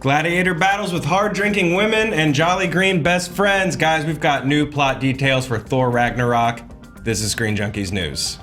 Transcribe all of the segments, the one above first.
Gladiator battles with hard-drinking women and jolly green best friends. Guys, we've got new plot details for Thor Ragnarok. This is ScreenJunkies News.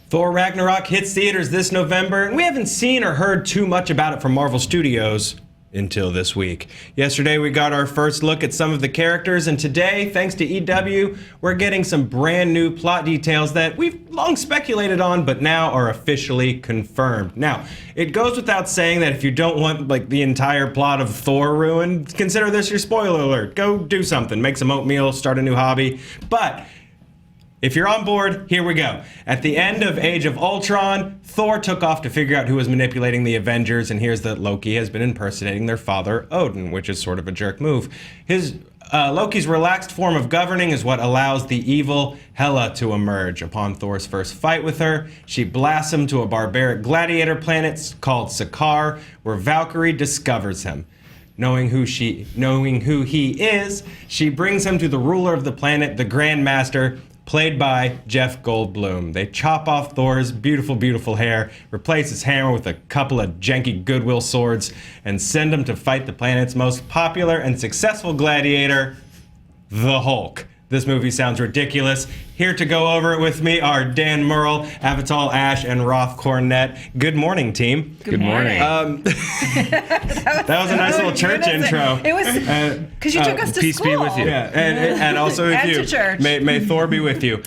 Thor Ragnarok hits theaters this November, and we haven't seen or heard too much about it from Marvel Studios until this week. Yesterday, we got our first look at some of the characters, and today, thanks to EW, we're getting some brand new plot details that we've long speculated on, but now are officially confirmed. Now, it goes without saying that if you don't want the entire plot of Thor ruined, consider this your spoiler alert. Go do something, make some oatmeal, start a new hobby. But if you're on board, here we go. At the end of Age of Ultron, Thor took off to figure out who was manipulating the Avengers, and here's that Loki has been impersonating their father, Odin, which is sort of a jerk move. Loki's relaxed form of governing is what allows the evil Hela to emerge. Upon Thor's first fight with her, she blasts him to a barbaric gladiator planet called Sakaar, where Valkyrie discovers him. Knowing who he is, she brings him to the ruler of the planet, the Grandmaster, played by Jeff Goldblum. They chop off Thor's beautiful, beautiful hair, replace his hammer with a couple of janky Goodwill swords, and send him to fight the planet's most popular and successful gladiator, the Hulk. This movie sounds ridiculous. Here to go over it with me are Dan Murrell, Avital Ash, and Roth Cornett. Good morning, team. Good morning. That was a nice little church intro. It was because you took us to peace school. be with you. Yeah, and also with And you. to church. May Thor be with you.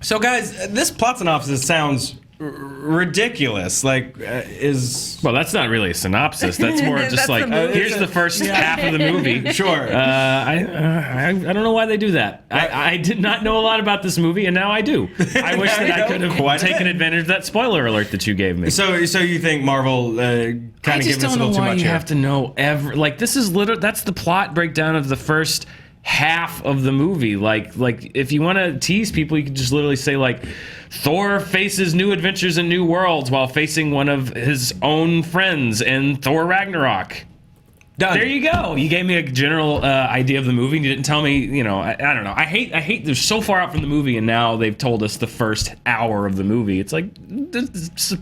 So, guys, this plot synopsis sounds ridiculous. Well, that's not really a synopsis. That's more just That's like, the movie. here's the first half of the movie. Sure. I don't know why they do that. I did not know a lot about this movie, and now I do. I wish that I could have taken advantage of that spoiler alert that you gave me. So you think Marvel kind of giving us a little too much here? I just don't know why you have to know this is literally, that's the plot breakdown of the first half of the movie. Like if you want to tease people, you can just literally say Thor faces new adventures in new worlds while facing one of his own friends in Thor Ragnarok. Done. There you go. You gave me a general idea of the movie, and you didn't tell me, I don't know. I hate they're so far out from the movie, and now they've told us the first hour of the movie. It's like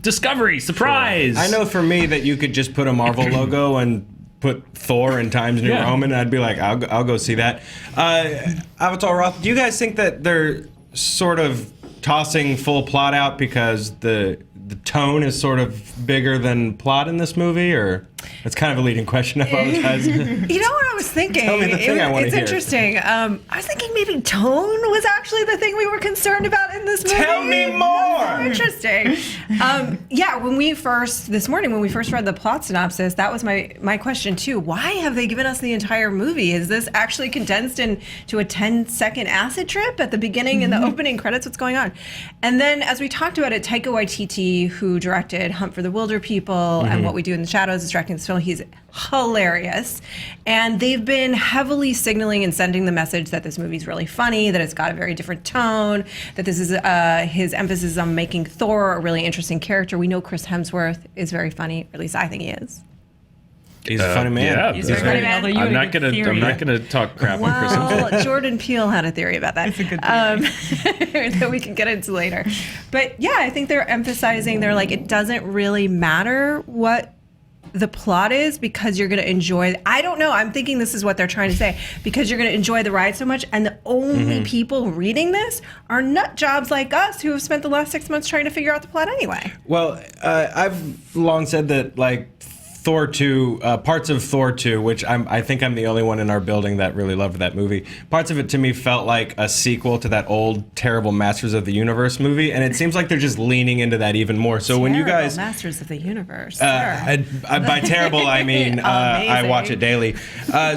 discovery, surprise. Sure. I know for me that you could just put a Marvel logo and put Thor in Times New Roman, and I'd be like, I'll go see that. Avatar Roth, do you guys think that they're sort of tossing full plot out because the tone is sort of bigger than plot in this movie, or it's kind of a leading question? I apologize. You know what I was thinking? Tell me the thing I want to It's hear. interesting. I was thinking maybe tone was actually the thing we were concerned about in this movie. Tell me more! So interesting. This morning when we first read the plot synopsis, that was my question too. Why have they given us the entire movie? Is this actually condensed into a 10-second acid trip at the beginning and the opening credits? What's going on? And then as we talked about it, Taika Waititi, who directed Hunt for the Wilder People and What We Do in the Shadows, is directing this film. He's hilarious. And they've been heavily signaling and sending the message that this movie's really funny, that it's got a very different tone, that this is his emphasis on making Thor a really interesting character. We know Chris Hemsworth is very funny, or at least I think he is. He's a funny man. Yeah, He's a funny man. I'm not gonna talk crap on Chris Hemsworth. Well, Jordan Peele had a theory about that. That's a good theory. That we can get into later. But yeah, I think they're emphasizing, it doesn't really matter what the plot is because you're going to enjoy. I don't know. I'm thinking this is what they're trying to say, because you're going to enjoy the ride so much. And the only people reading this are nut jobs like us who have spent the last 6 months trying to figure out the plot anyway. Well, I've long said that Thor 2, parts of Thor 2, which I think I'm the only one in our building that really loved that movie. Parts of it to me felt like a sequel to that old terrible Masters of the Universe movie, and it seems like they're just leaning into that even more. So when you guys Masters of the Universe, by terrible I mean I watch it daily.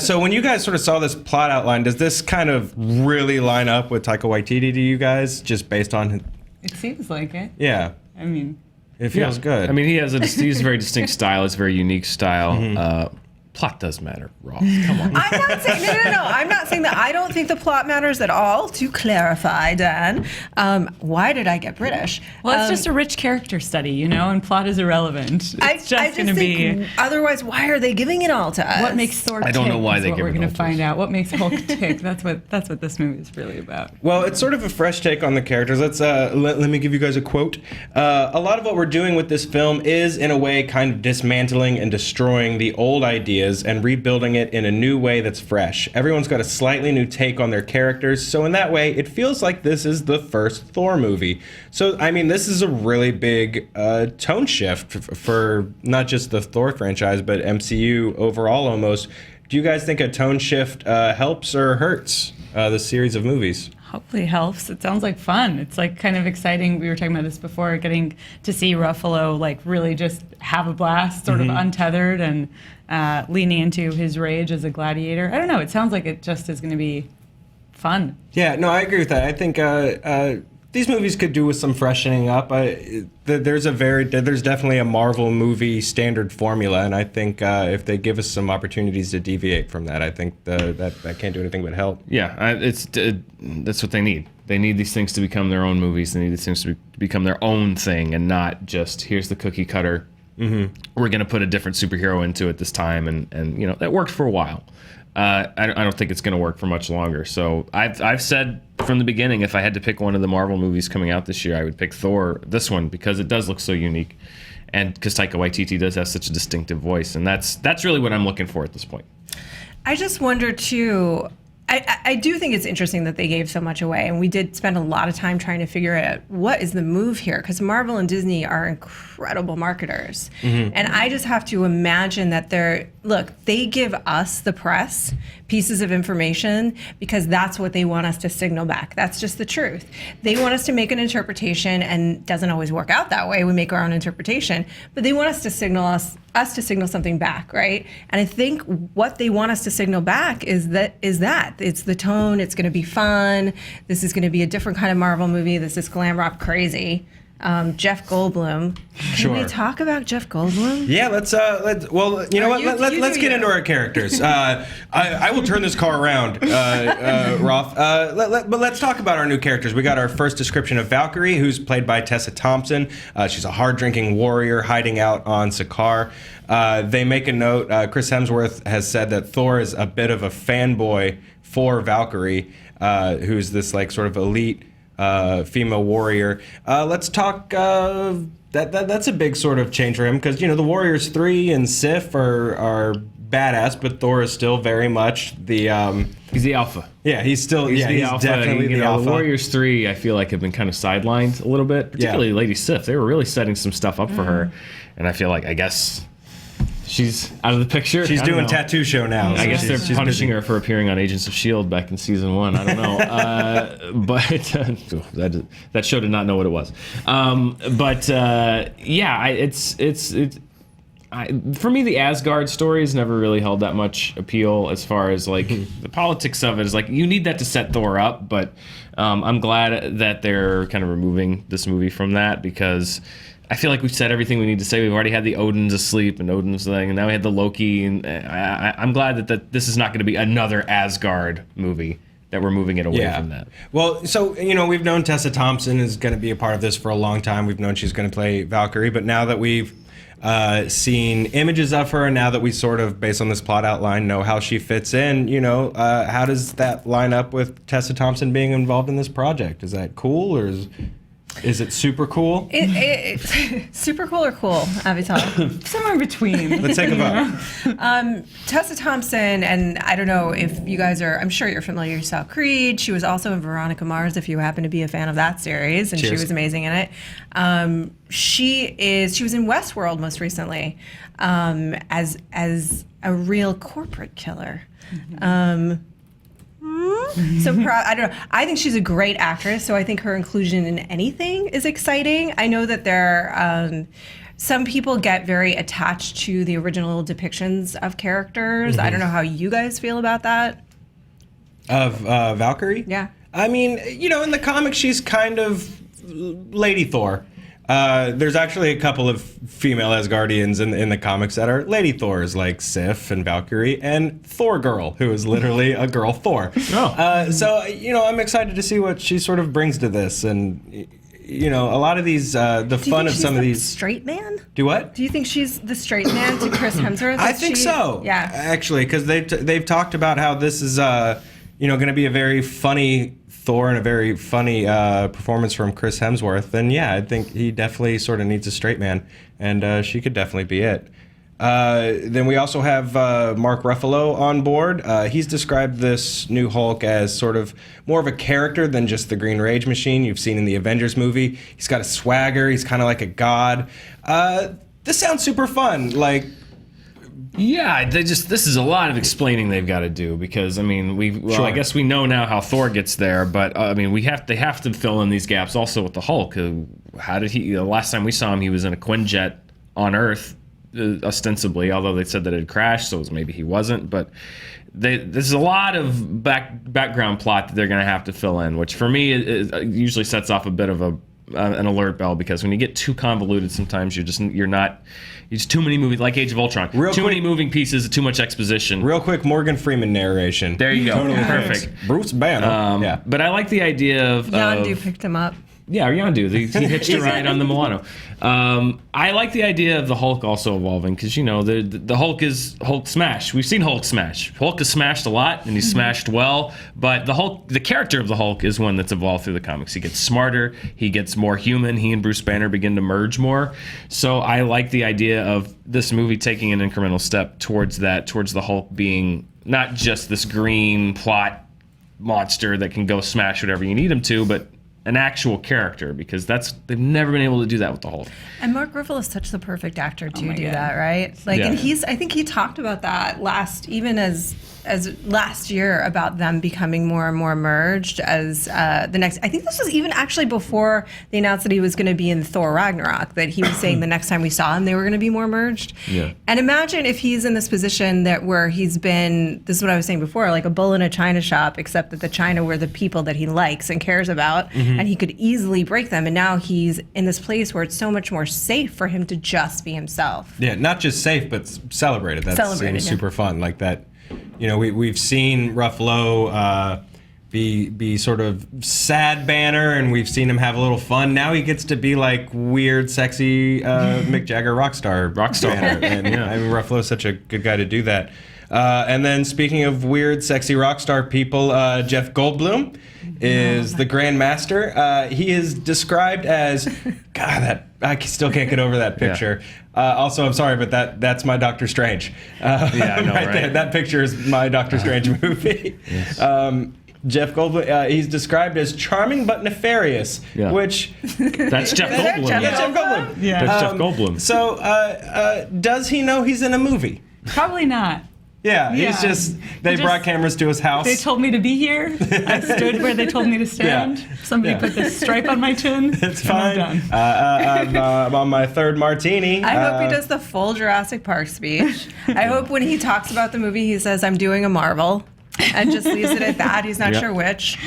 So when you guys sort of saw this plot outline, does this kind of really line up with Taika Waititi to you guys, just based on? It seems like it. Yeah. I mean, It feels good. I mean, he's a very distinct style. It's a very unique style. plot does matter, Ross. Come on. I'm not saying no. I'm not saying that. I don't think the plot matters at all. To clarify, Dan, why did I get British? Well, it's just a rich character study, and plot is irrelevant. It's just going to be. Otherwise, why are they giving it all to us? What makes Thor tick? I don't know why they give We're it going all to to find us. out. What makes Hulk tick? That's what this movie is really about. Well, it's sort of a fresh take on the characters. Let's let me give you guys a quote. A lot of what we're doing with this film is, in a way, kind of dismantling and destroying the old ideas and rebuilding it in a new way that's fresh. Everyone's got a slightly new take on their characters, so in that way, it feels like this is the first Thor movie. So, I mean, this is a really big tone shift for not just the Thor franchise, but MCU overall almost. Do you guys think a tone shift helps or hurts this series of movies? Hopefully it helps. It sounds like fun. It's like kind of exciting. We were talking about this before, getting to see Ruffalo like really just have a blast, sort of untethered and leaning into his rage as a gladiator. I don't know. It sounds like it just is going to be fun. Yeah, no, I agree with that. I think these movies could do with some freshening up. There's definitely a Marvel movie standard formula, and I think if they give us some opportunities to deviate from that, I think that can't do anything but help. Yeah, that's what they need. They need these things to become their own movies. They need these things to become their own thing, and not just here's the cookie cutter. We're going to put a different superhero into it this time, and that worked for a while. I don't think it's going to work for much longer. So I've said from the beginning, if I had to pick one of the Marvel movies coming out this year, I would pick Thor, this one, because it does look so unique, and because Taika Waititi does have such a distinctive voice, and that's really what I'm looking for at this point. I just wonder too. I do think it's interesting that they gave so much away, and we did spend a lot of time trying to figure out what is the move here, because Marvel and Disney are incredible marketers, and I just have to imagine that they give us, the press, pieces of information because that's what they want us to signal back. That's just the truth. They want us to make an interpretation, and it doesn't always work out that way. We make our own interpretation, but they want us to signal to signal something back, right? And I think what they want us to signal back is that it's the tone. It's going to be fun. This is going to be a different kind of Marvel movie. This is glam rock crazy. Jeff Goldblum. Can we talk about Jeff Goldblum? Yeah, let's let's get into our characters. I will turn this car around, Rolf. But let's talk about our new characters. We got our first description of Valkyrie, who's played by Tessa Thompson. She's a hard-drinking warrior hiding out on Sakaar. They make a note. Chris Hemsworth has said that Thor is a bit of a fanboy for Valkyrie, who's this like sort of elite female warrior. Let's talk. That's a big sort of change for him, because the Warriors 3 and Sif are badass, but Thor is still very much the. He's the alpha. Yeah, he's still. He's alpha. definitely the alpha. The Warriors 3, I feel like, have been kind of sidelined a little bit, particularly Lady Sif. They were really setting some stuff up for her, and I feel like, I guess, she's out of the picture. She's doing Tattoo Show now. I guess they're punishing busy. her for appearing on Agents of S.H.I.E.L.D. back in season 1. I don't know. But that show did not know what it was. For me, the Asgard story has never really held that much appeal as far as like the politics of it. Is like, you need that to set Thor up, but I'm glad that they're kind of removing this movie from that, because I feel like we've said everything we need to say. We've already had the Odin's asleep and Odin's thing, and now we had the Loki, and I'm glad that this is not going to be another Asgard movie, that we're moving it away from that. Well, so, we've known Tessa Thompson is going to be a part of this for a long time. We've known she's going to play Valkyrie, but now that we've seen images of her, and now that we sort of, based on this plot outline, know how she fits in, how does that line up with Tessa Thompson being involved in this project? Is that cool, or is it super cool? Super cool or cool, Avital? Somewhere in between. Let's take a vote. Tessa Thompson, and I don't know if you guys are, I'm sure you're familiar, you saw Creed. She was also in Veronica Mars, if you happen to be a fan of that series, and Cheers. She was amazing in it. She was in Westworld most recently, as a real corporate killer. So I don't know. I think she's a great actress, so I think her inclusion in anything is exciting. I know that there some people get very attached to the original depictions of characters. I don't know how you guys feel about that. Of Valkyrie? Yeah. I mean, in the comics, she's kind of Lady Thor. There's actually a couple of female Asgardians in the comics that are Lady Thors, like Sif and Valkyrie, and Thor Girl, who is literally a girl Thor. So, I'm excited to see what she sort of brings to this. And, a lot of these, the fun of some of these... straight man? Do what? Do you think she's the straight man to Chris Hemsworth? I think so. Yeah. Actually, because they've talked about how this is, going to be a very funny Thor and a very funny performance from Chris Hemsworth. And yeah, I think he definitely sort of needs a straight man, and she could definitely be it. Then we also have Mark Ruffalo on board. He's described this new Hulk as sort of more of a character than just the Green Rage Machine you've seen in the Avengers movie. He's got a swagger. He's kind of like a god. This sounds super fun. Yeah, this is a lot of explaining they've got to do because Sure. I guess we know now how Thor gets there, but they have to fill in these gaps also with the Hulk. How did he? The last time we saw him, he was in a Quinjet on Earth, ostensibly. Although they said that it had crashed, so maybe he wasn't. But there's a lot of background plot that they're going to have to fill in, which for me it usually sets off a bit of an alert bell because when you get too convoluted, sometimes it's too many movies, like Age of Ultron. Many moving pieces, too much exposition. Real quick, Morgan Freeman narration. There you go. Totally Perfect. fixed. Bruce Banner. But I like the idea of... Yondu picked him up. Yeah, Yondu. He hitched a ride on the Milano. I like the idea of the Hulk also evolving because, the Hulk is Hulk smash. We've seen Hulk smash. Hulk has smashed a lot, and he's smashed well. But the character of the Hulk is one that's evolved through the comics. He gets smarter. He gets more human. He and Bruce Banner begin to merge more. So I like the idea of this movie taking an incremental step towards the Hulk being not just this green plot monster that can go smash whatever you need him to, but an actual character, because they've never been able to do that with the Hulk. And Mark Ruffalo is such the perfect actor to do God. that, right? And I think he talked about that last year about them becoming more and more merged as the next. I think this was even actually before they announced that he was going to be in Thor Ragnarok, that he was saying the next time we saw him, they were going to be more merged. Yeah. And imagine if he's in this position where he's been, this is what I was saying before, like a bull in a china shop, except that the china were the people that he likes and cares about, and he could easily break them. And now he's in this place where it's so much more safe for him to just be himself. Yeah, not just safe, but celebrated. That seems super fun. Like that, we've seen Ruffalo be sort of sad Banner, and we've seen him have a little fun. Now he gets to be like weird, sexy Mick Jagger rockstar Banner. And Ruffalo's such a good guy to do that. And then speaking of weird, sexy rockstar people, Jeff Goldblum is the Grandmaster. He is described as, God, I still can't get over that picture. Also, I'm sorry, but that's my Doctor Strange. I know, right? There. That picture is my Doctor Strange movie. Yes. Jeff Goldblum, he's described as charming but nefarious, which... That's Jeff Goldblum. That's Jeff Goldblum. Yeah. That's Jeff Goldblum. So, does he know he's in a movie? Probably not. Yeah, he's just... They brought cameras to his house. They told me to be here. I stood where they told me to stand. Somebody put this stripe on my chin. It's fine. I'm on my third martini. I hope he does the full Jurassic Park speech. I hope when he talks about the movie, he says, "I'm doing a Marvel," and just leaves it at that. He's not sure which.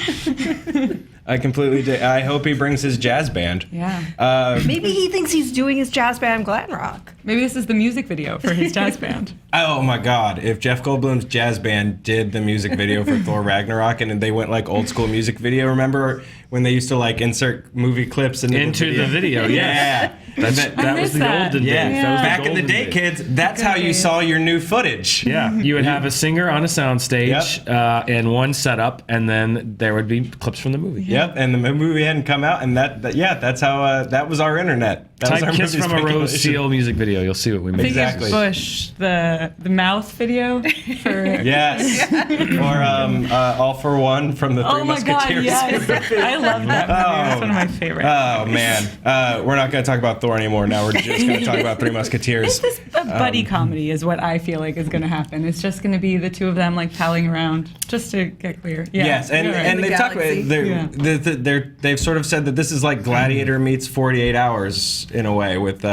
I completely did. I hope he brings his jazz band. Yeah. Maybe he thinks he's doing his jazz band glam rock. Maybe this is the music video for his jazz band. Oh my God! If Jeff Goldblum's jazz band did the music video for Thor Ragnarok, and they went like old school music video, remember when they used to like insert movie clips into the video? Yeah. That was the olden days. That was the Back in the golden day, days. kids, that's how you saw your new footage. Yeah, you would have a singer on a soundstage in one setup, and then there would be clips from the movie. Yep, and the movie hadn't come out, and that's how that was our internet. That was Type our "Kiss movie from a Rose" speculation. Seal music video. You'll see what we made. Exactly. Bush, the mouth video for... Yes. Or All for One from the Three Oh my God, Musketeers. yes. I love that movie. That's one of my favorites. Oh, man. We're not going to talk about Thor anymore. Now we're just going to talk about Three Musketeers. This a buddy comedy is what I feel like is going to happen. It's just going to be the two of them like palling around, just to get clear. Yeah, Yes, and, you're right. and they've talked about they've sort of said that this is like Gladiator meets 48 Hours in a way with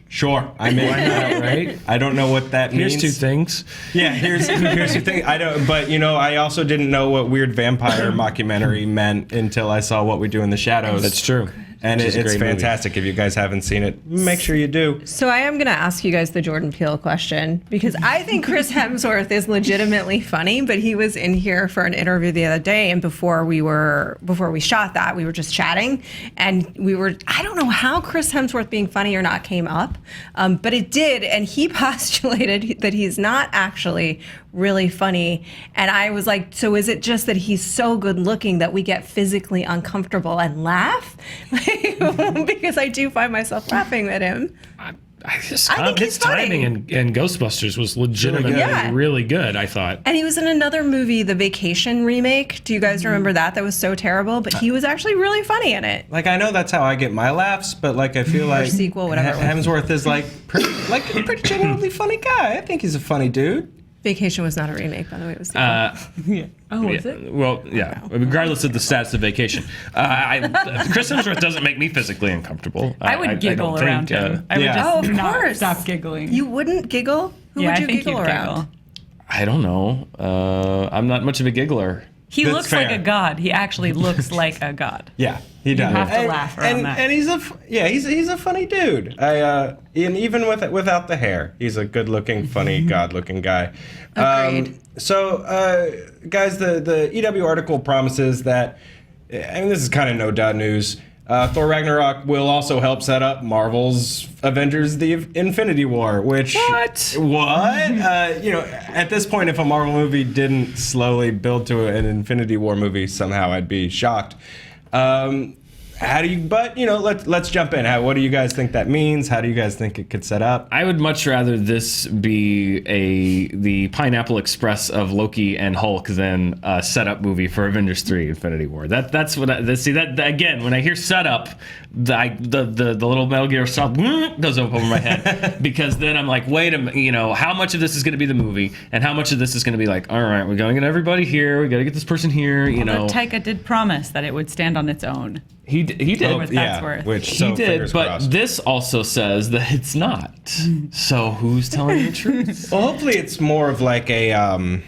sure, I mean, right? I don't know what that means. Here's two things. Yeah, here's two things. I don't, but I also didn't know what weird vampire mockumentary meant until I saw What We Do in the Shadows. That's true. and Which is a it's great movie. fantastic. If you guys haven't seen it, make sure you do. So I am going to ask you guys the Jordan Peele question, because I think Chris Hemsworth is legitimately funny, but he was in here for an interview the other day, and before we shot that, we were just chatting, and I don't know how Chris Hemsworth being funny or not came up, but it did, and he postulated that he's not actually really funny, and I was like, so is it just that he's so good looking that we get physically uncomfortable and laugh? Because I do find myself laughing at him. I think he's his timing in Ghostbusters was legitimately Yeah. really good, I thought. And he was in another movie, the Vacation remake. Do you guys remember that? That was so terrible, but he was actually really funny in it. Like, I know that's how I get my laughs, but like I feel like sequel, whatever. Hemsworth is like a pretty genuinely funny guy. I think he's a funny dude. Vacation was not a remake, by the way. It was a sequel. Yeah. Oh, is it? Well, yeah. Regardless of the stats of Vacation, Chris Hemsworth doesn't make me physically uncomfortable. I would giggle don't around think, him. I would yeah. just Oh, of not course. stop giggling. You wouldn't giggle? Who yeah, would I you think giggle you'd around? giggle. I don't know. I'm not much of a giggler. He That's looks like fair. a god. He actually looks like a god. Yeah, he does. have to laugh around that. And he's a funny dude. And even without the hair, he's a good-looking, funny, god-looking guy. Agreed. So, guys, the EW article promises that, I mean, this is kind of no news. Thor Ragnarok will also help set up Marvel's Avengers: The Infinity War, which What? at this point, if a Marvel movie didn't slowly build to an Infinity War movie, somehow I'd be shocked. Let's jump in. What do you guys think that means? How do you guys think it could set up? I would much rather this be the Pineapple Express of Loki and Hulk than a setup movie for Avengers 3: Infinity War. That's what again, when I hear setup, the little Metal Gear Solid goes over my head, because then I'm like, wait a minute, how much of this is going to be the movie and how much of this is going to be like, all right, we're going to get everybody here, we got to get this person here, But Taika did promise that it would stand on its own. He did. What that's worth. Which He so did, fingers but crossed. this also says that it's not. So who's telling the truth? Well, hopefully it's more of like a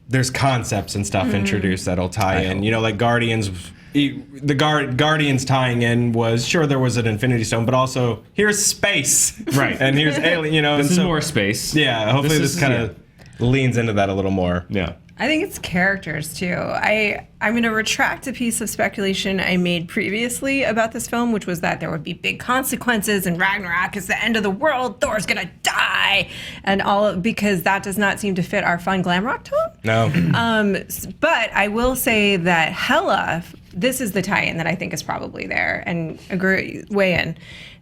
there's concepts and stuff introduced that'll tie in. Like Guardians. The Guardians tying in was, sure, there was an Infinity Stone, but also here's space, Right. And here's alien. This is more space. Yeah, hopefully this kind of leans into that a little more. Yeah. I think it's characters too. I'm going to retract a piece of speculation I made previously about this film, which was that there would be big consequences and Ragnarok is the end of the world. Thor's going to die, and because that does not seem to fit our fun glam rock tone. No. But I will say that Hela, this is the tie-in that I think is probably there, and weigh in,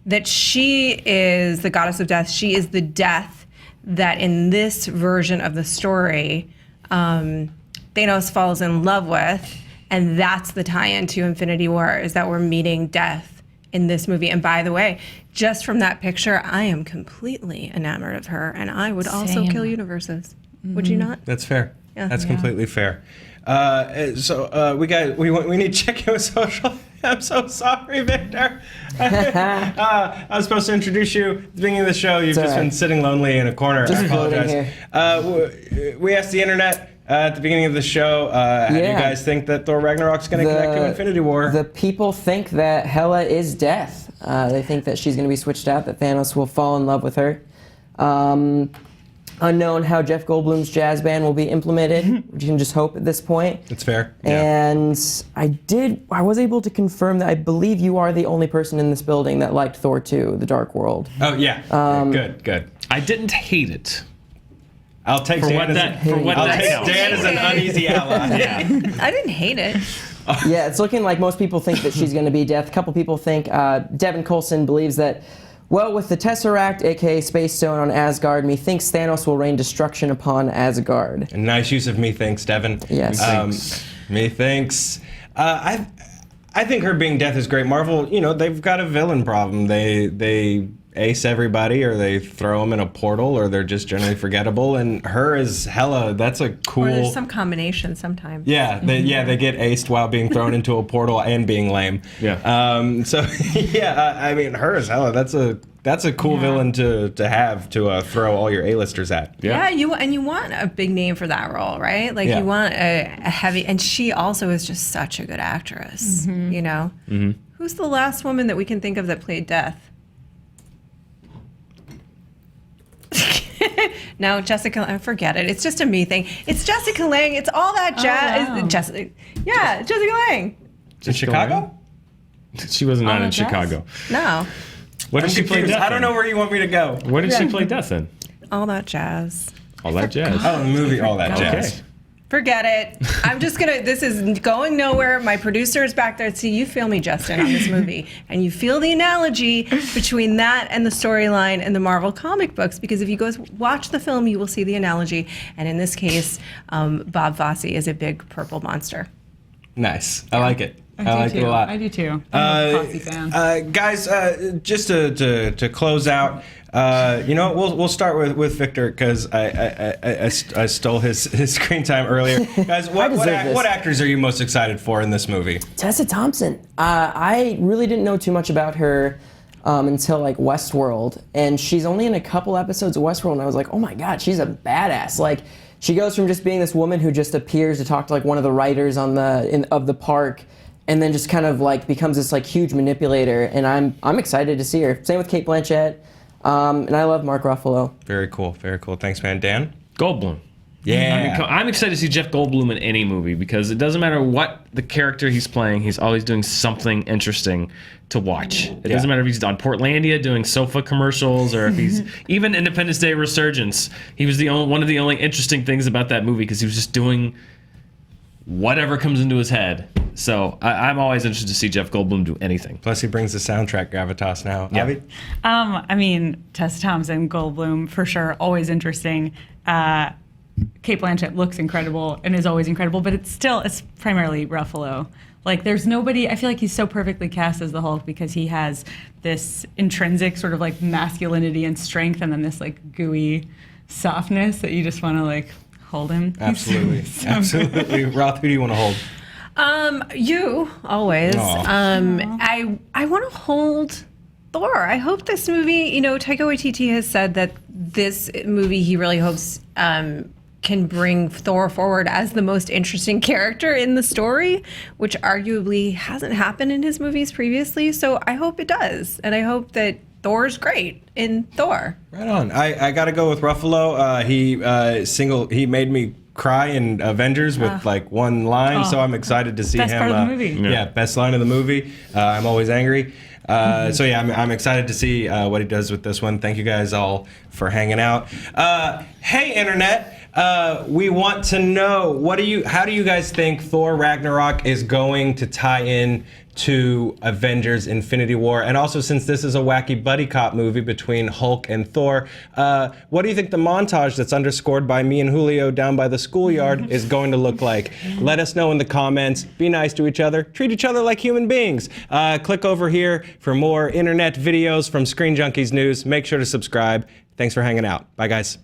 that she is the goddess of death. She is the death that in this version of the story, Thanos falls in love with, and that's the tie-in to Infinity War, is that we're meeting death in this movie. And by the way, just from that picture, I am completely enamored of her, and I would also Same. kill universes. Would you not? That's fair. Yeah. That's Yeah. completely fair. We need to check in with social. I'm so sorry, Victor. I was supposed to introduce you at the beginning of the show. You've just all right. been sitting lonely in a corner. Just I floating apologize. We asked the internet at the beginning of the show, how do you Yeah. guys think that Thor Ragnarok's going to connect to Infinity War? The people think that Hela is death. They think that she's going to be switched out, that Thanos will fall in love with her. Unknown how Jeff Goldblum's jazz band will be implemented. You can just hope at this point. It's fair. Yeah. And I was able to confirm that I believe you are the only person in this building that liked Thor 2, The Dark World. Oh, yeah. Good. I didn't hate it. I'll take For Dan what as that counts. Dan as an uneasy ally. Yeah. I didn't hate it. Yeah, it's looking like most people think that she's going to be death. A couple people think, Devin Coulson believes that, well, with the Tesseract, aka Space Stone on Asgard, methinks Thanos will rain destruction upon Asgard. A nice use of methinks, Devin. Yes. Methinks. I think her being death is great. Marvel, they've got a villain problem. They ace everybody, or they throw them in a portal, or they're just generally forgettable. And her as Hela, that's a cool. Or there's some combination sometimes. Yeah, they get aced while being thrown into a portal and being lame. Yeah. I mean, her as Hela, that's a cool villain to have to throw all your A-listers at. Yeah, you want a big name for that role, right? Like Yeah. you want a heavy, and she also is just such a good actress, Who's the last woman that we can think of that played Death? No, Jessica. Forget it. It's just a me thing. It's Jessica Lange. It's all that jazz. wow. Jessica Lange. In Chicago? She was not in Jazz? Chicago. No, What did I'm she play confused. Death I don't in? know where you want me to go. What did she play Death in? all that jazz. All that jazz. Oh, the movie, all that Okay. jazz. Forget it. I'm just gonna. This is going nowhere. My producer is back there. See, you feel me, Justin, on this movie, and you feel the analogy between that and the storyline in the Marvel comic books. Because if you go watch the film, you will see the analogy. And in this case, Bob Fosse is a big purple monster. Nice. I like it. I do like too. it a lot. I do too. I'm a Fosse fan. Guys, just to close out, you know what? We'll start with Victor because I stole his screen time earlier. Guys, what this. actors are you most excited for in this movie? Tessa Thompson. I really didn't know too much about her until like Westworld, and she's only in a couple episodes of Westworld, and I was like, oh my god, she's a badass. Like, she goes from just being this woman who just appears to talk to like one of the writers of the park, and then just kind of like becomes this like huge manipulator, and I'm excited to see her. Same with Kate Blanchett, and I love Mark Ruffalo. Very cool. Very cool. Thanks, man. Dan? Goldblum. Yeah. I'm excited to see Jeff Goldblum in any movie because it doesn't matter what the character he's playing, he's always doing something interesting to watch. It doesn't matter if he's on Portlandia doing sofa commercials or if he's even Independence Day Resurgence. He was one of the only interesting things about that movie because he was just doing whatever comes into his head. So I'm always interested to see Jeff Goldblum do anything. Plus, he brings the soundtrack gravitas now. Yeah. Avi? I mean, Tessa Thompson, Goldblum, for sure, always interesting. Kate Blanchett looks incredible and is always incredible, but it's primarily Ruffalo. Like, there's nobody, I feel like he's so perfectly cast as the Hulk because he has this intrinsic sort of like masculinity and strength and then this like gooey softness that you just want to like hold him. Absolutely. Absolutely. Roth, who do you want to hold? You always. Aw. I want to hold Thor. I hope this movie. You know, Taika Waititi has said that this movie he really hopes can bring Thor forward as the most interesting character in the story, which arguably hasn't happened in his movies previously. So I hope it does, and I hope that Thor's great in Thor. Right on. I got to go with Ruffalo. He made me cry in Avengers with like one line, so I'm excited to see Best him. part of the movie. Yeah, best line of the movie. I'm always angry. So yeah, I'm excited to see what he does with this one. Thank you guys all for hanging out. Hey, internet. We want to know how do you guys think Thor Ragnarok is going to tie in to Avengers Infinity War? And also, since this is a wacky buddy cop movie between Hulk and Thor, what do you think the montage that's underscored by me and Julio down by the schoolyard is going to look like? Let us know in the comments. Be nice to each other. Treat each other like human beings. Click over here for more internet videos from Screen Junkies News. Make sure to subscribe. Thanks for hanging out. Bye, guys.